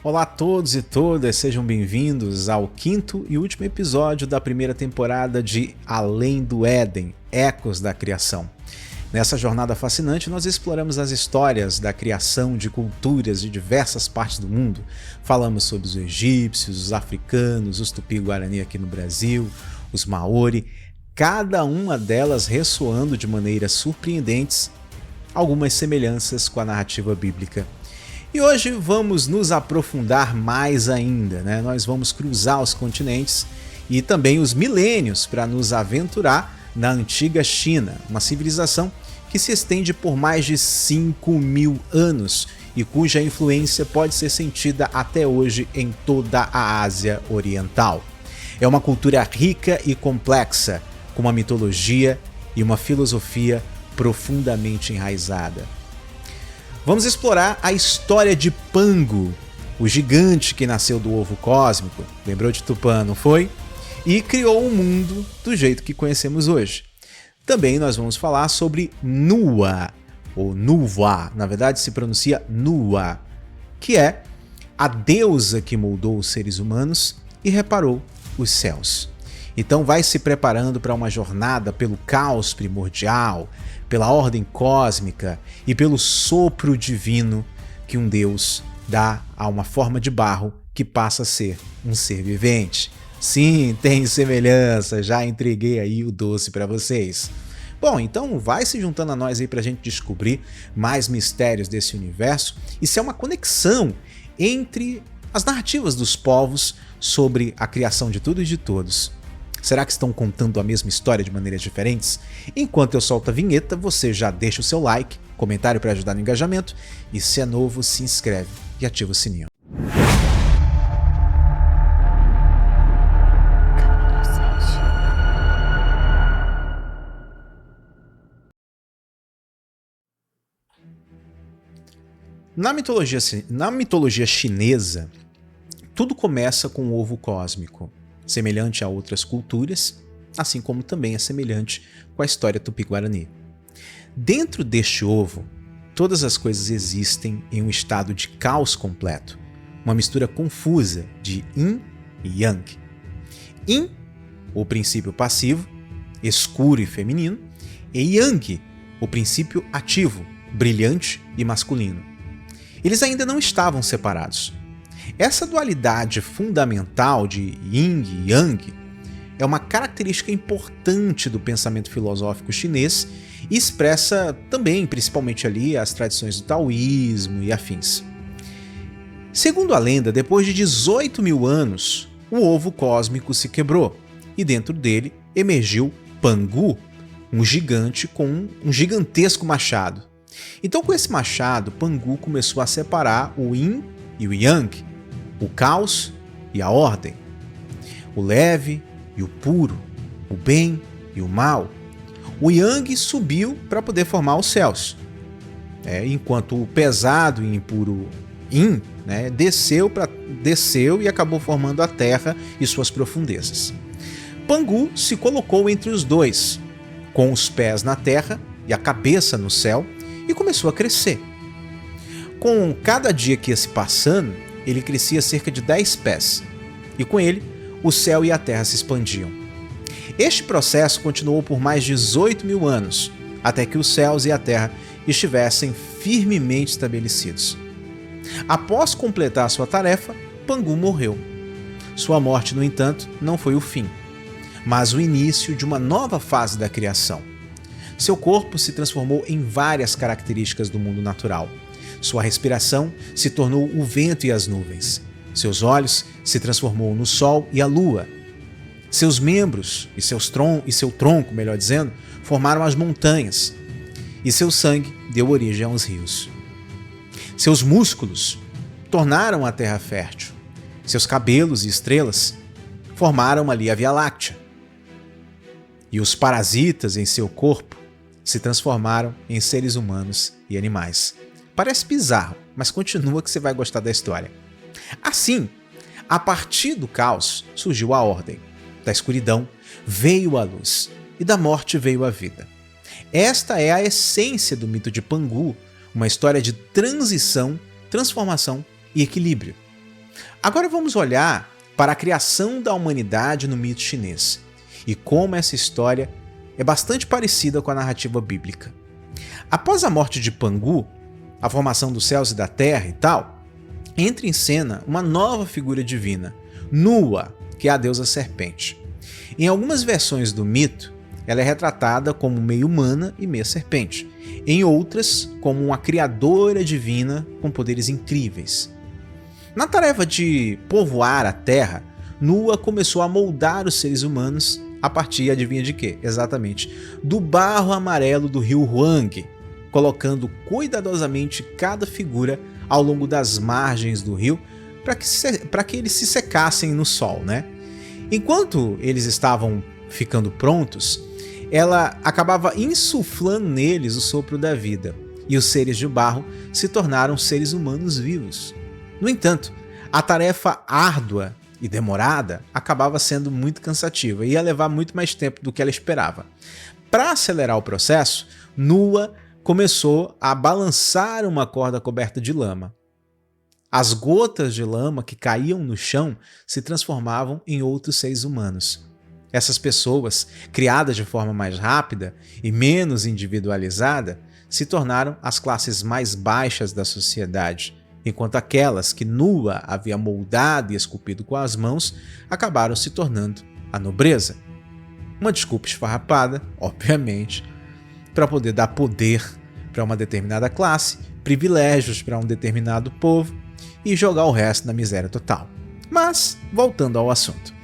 Olá a todos e todas, sejam bem-vindos ao quinto e último episódio da primeira temporada de Além do Éden, Ecos da Criação. Nessa jornada fascinante, nós exploramos as histórias da criação de culturas de diversas partes do mundo. Falamos sobre os egípcios, os africanos, os tupi-guarani aqui no Brasil, os maori, cada uma delas ressoando de maneiras surpreendentes, algumas semelhanças com a narrativa bíblica. E hoje vamos nos aprofundar mais ainda, né? Nós vamos cruzar os continentes e também os milênios para nos aventurar na antiga China, uma civilização que se estende por mais de 5.000 anos e cuja influência pode ser sentida até hoje em toda a Ásia Oriental. É uma cultura rica e complexa, com uma mitologia e uma filosofia profundamente enraizada. Vamos explorar a história de Pangu, o gigante que nasceu do ovo cósmico, lembrou de Tupã, não foi? E criou o mundo do jeito que conhecemos hoje. Também nós vamos falar sobre Nua, ou Nuwa, na verdade se pronuncia Nua, que é a deusa que moldou os seres humanos e reparou os céus. Então vai se preparando para uma jornada pelo caos primordial, pela ordem cósmica e pelo sopro divino que um Deus dá a uma forma de barro que passa a ser um ser vivente. Sim, tem semelhança, já entreguei aí o doce para vocês. Bom, então vai se juntando a nós aí para a gente descobrir mais mistérios desse universo e se é uma conexão entre as narrativas dos povos sobre a criação de tudo e de todos. Será que estão contando a mesma história de maneiras diferentes? Enquanto eu solto a vinheta, você já deixa o seu like, comentário para ajudar no engajamento e se é novo, se inscreve e ativa o sininho. Na mitologia chinesa, tudo começa com o ovo cósmico, semelhante a outras culturas, assim como também é semelhante com a história tupi-guarani. Dentro deste ovo, todas as coisas existem em um estado de caos completo, uma mistura confusa de Yin e Yang. Yin, o princípio passivo, escuro e feminino, e Yang, o princípio ativo, brilhante e masculino. Eles ainda não estavam separados. Essa dualidade fundamental de Yin e Yang é uma característica importante do pensamento filosófico chinês e expressa também, principalmente ali, as tradições do taoísmo e afins. Segundo a lenda, depois de 18.000 anos, o ovo cósmico se quebrou e dentro dele emergiu Pangu, um gigante com um gigantesco machado. Então, com esse machado, Pangu começou a separar o Yin e o Yang, o caos e a ordem, o leve e o puro, o bem e o mal. O Yang subiu para poder formar os céus, enquanto o pesado e impuro Yin desceu e acabou formando a terra e suas profundezas. Pangu se colocou entre os dois, com os pés na terra e a cabeça no céu, e começou a crescer. Com cada dia que ia se passando, ele crescia cerca de 10 pés, e com ele, o céu e a terra se expandiam. Este processo continuou por mais de 18.000 anos, até que os céus e a terra estivessem firmemente estabelecidos. Após completar sua tarefa, Pangu morreu. Sua morte, no entanto, não foi o fim, mas o início de uma nova fase da criação. Seu corpo se transformou em várias características do mundo natural. Sua respiração se tornou o vento e as nuvens. Seus olhos se transformou no sol e a lua. Seus membros e seu tronco, melhor dizendo, formaram as montanhas. E seu sangue deu origem aos rios. Seus músculos tornaram a terra fértil. Seus cabelos e estrelas formaram ali a Via Láctea. E os parasitas em seu corpo se transformaram em seres humanos e animais. Parece bizarro, mas continua que você vai gostar da história. Assim, a partir do caos surgiu a ordem. Da escuridão veio a luz e da morte veio a vida. Esta é a essência do mito de Pangu, uma história de transição, transformação e equilíbrio. Agora vamos olhar para a criação da humanidade no mito chinês e como essa história é bastante parecida com a narrativa bíblica. Após a morte de Pangu, a formação dos céus e da terra e tal, entra em cena uma nova figura divina, Nua, que é a deusa serpente. Em algumas versões do mito, ela é retratada como meio humana e meio serpente. Em outras, como uma criadora divina com poderes incríveis. Na tarefa de povoar a Terra, Nua começou a moldar os seres humanos a partir, adivinha de quê? Exatamente, do barro amarelo do rio Huang, colocando cuidadosamente cada figura ao longo das margens do rio para que eles se secassem no sol, né? Enquanto eles estavam ficando prontos, ela acabava insuflando neles o sopro da vida, e os seres de barro se tornaram seres humanos vivos. No entanto, a tarefa árdua e demorada acabava sendo muito cansativa e ia levar muito mais tempo do que ela esperava. Para acelerar o processo, Nua começou a balançar uma corda coberta de lama. As gotas de lama que caíam no chão se transformavam em outros seres humanos. Essas pessoas, criadas de forma mais rápida e menos individualizada, se tornaram as classes mais baixas da sociedade, enquanto aquelas que Nua havia moldado e esculpido com as mãos acabaram se tornando a nobreza. Uma desculpa esfarrapada, obviamente, para poder dar poder para uma determinada classe, privilégios para um determinado povo e jogar o resto na miséria total. Mas, voltando ao assunto.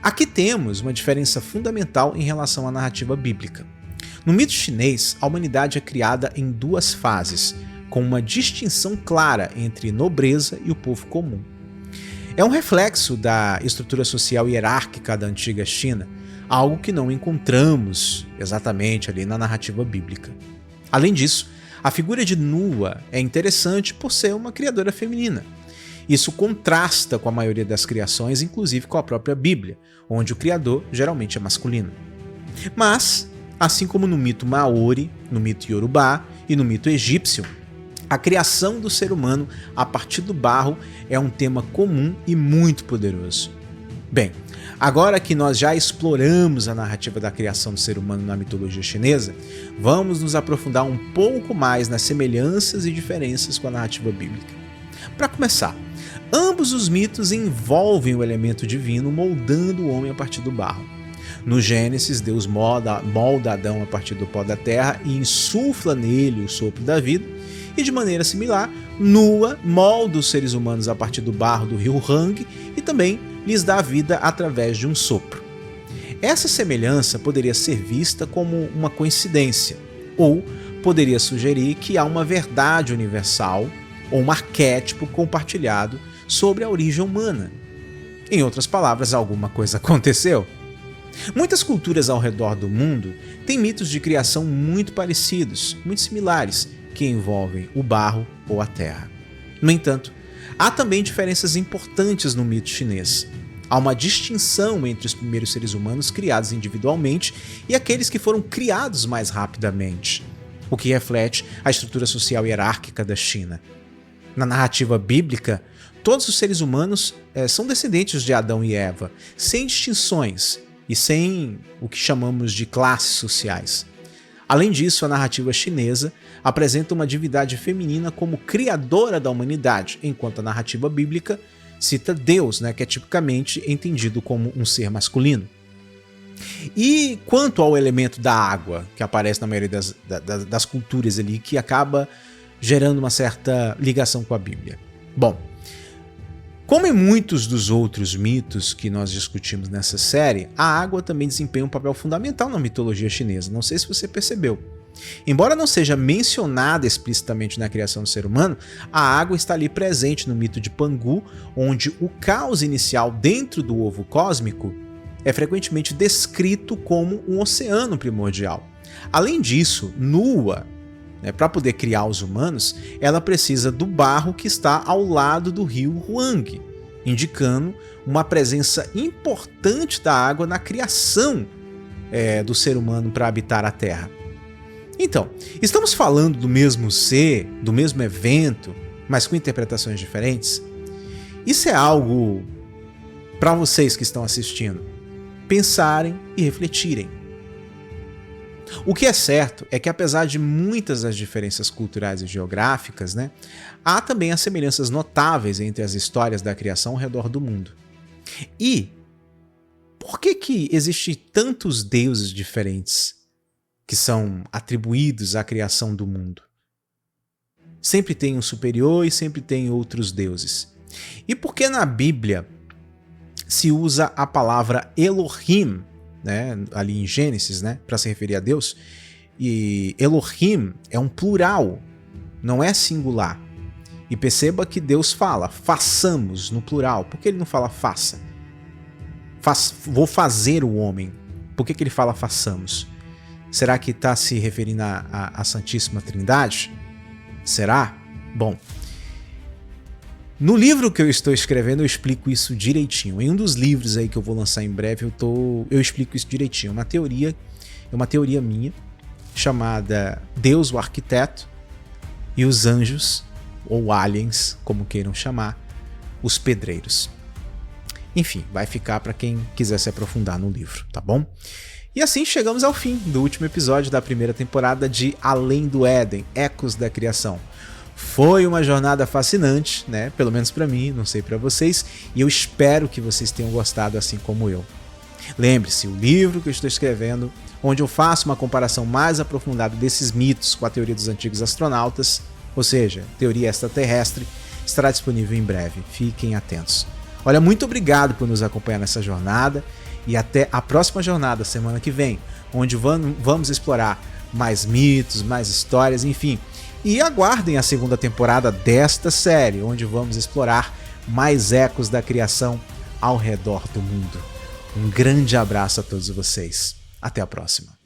Aqui temos uma diferença fundamental em relação à narrativa bíblica. No mito chinês, a humanidade é criada em duas fases, com uma distinção clara entre nobreza e o povo comum. É um reflexo da estrutura social hierárquica da antiga China, algo que não encontramos exatamente ali na narrativa bíblica. Além disso, a figura de Nua é interessante por ser uma criadora feminina. Isso contrasta com a maioria das criações, inclusive com a própria Bíblia, onde o criador geralmente é masculino. Mas, assim como no mito Maori, no mito Yorubá e no mito egípcio, a criação do ser humano a partir do barro é um tema comum e muito poderoso. Bem, agora que nós já exploramos a narrativa da criação do ser humano na mitologia chinesa, vamos nos aprofundar um pouco mais nas semelhanças e diferenças com a narrativa bíblica. Para começar, ambos os mitos envolvem o elemento divino moldando o homem a partir do barro. No Gênesis, Deus molda Adão a partir do pó da terra e insufla nele o sopro da vida, e de maneira similar, Nua molda os seres humanos a partir do barro do rio Hang e também lhes dá vida através de um sopro. Essa semelhança poderia ser vista como uma coincidência, ou poderia sugerir que há uma verdade universal ou um arquétipo compartilhado sobre a origem humana. Em outras palavras, alguma coisa aconteceu. Muitas culturas ao redor do mundo têm mitos de criação muito parecidos, muito similares, que envolvem o barro ou a terra. No entanto, há também diferenças importantes no mito chinês. Há uma distinção entre os primeiros seres humanos criados individualmente e aqueles que foram criados mais rapidamente, o que reflete a estrutura social hierárquica da China. Na narrativa bíblica, todos os seres humanos são descendentes de Adão e Eva, sem distinções e sem o que chamamos de classes sociais. Além disso, a narrativa chinesa apresenta uma divindade feminina como criadora da humanidade, enquanto a narrativa bíblica cita Deus, que é tipicamente entendido como um ser masculino. E quanto ao elemento da água, que aparece na maioria das culturas ali, que acaba gerando uma certa ligação com a Bíblia. Bom, como em muitos dos outros mitos que nós discutimos nessa série, a água também desempenha um papel fundamental na mitologia chinesa, não sei se você percebeu. Embora não seja mencionada explicitamente na criação do ser humano, a água está ali presente no mito de Pangu, onde o caos inicial dentro do ovo cósmico é frequentemente descrito como um oceano primordial. Além disso, Nua, para poder criar os humanos, ela precisa do barro que está ao lado do rio Huang, indicando uma presença importante da água na criação do ser humano para habitar a Terra. Então, estamos falando do mesmo ser, do mesmo evento, mas com interpretações diferentes? Isso é algo para vocês que estão assistindo pensarem e refletirem. O que é certo é que, apesar de muitas das diferenças culturais e geográficas, né, há também as semelhanças notáveis entre as histórias da criação ao redor do mundo. E por que existem tantos deuses diferentes que são atribuídos à criação do mundo? Sempre tem um superior e sempre tem outros deuses. E por que na Bíblia se usa a palavra Elohim, né, ali em Gênesis, né, para se referir a Deus? E Elohim é um plural, não é singular. E perceba que Deus fala façamos no plural. Por que ele não fala faça? Vou fazer o homem. Por que ele fala façamos? Será que está se referindo à Santíssima Trindade? Será? Bom, no livro que eu estou escrevendo eu explico isso direitinho. Em um dos livros aí que eu vou lançar em breve eu explico isso direitinho. É uma teoria minha chamada Deus o Arquiteto e os Anjos, ou aliens, como queiram chamar, os Pedreiros. Enfim, vai ficar para quem quiser se aprofundar no livro, tá bom? E assim chegamos ao fim do último episódio da primeira temporada de Além do Éden, Ecos da Criação. Foi uma jornada fascinante, né? Pelo menos para mim, não sei para vocês, e eu espero que vocês tenham gostado assim como eu. Lembre-se, o livro que eu estou escrevendo, onde eu faço uma comparação mais aprofundada desses mitos com a teoria dos antigos astronautas, ou seja, teoria extraterrestre, estará disponível em breve. Fiquem atentos. Olha, muito obrigado por nos acompanhar nessa jornada e até a próxima jornada, semana que vem, onde vamos explorar mais mitos, mais histórias, enfim. E aguardem a segunda temporada desta série, onde vamos explorar mais ecos da criação ao redor do mundo. Um grande abraço a todos vocês. Até a próxima.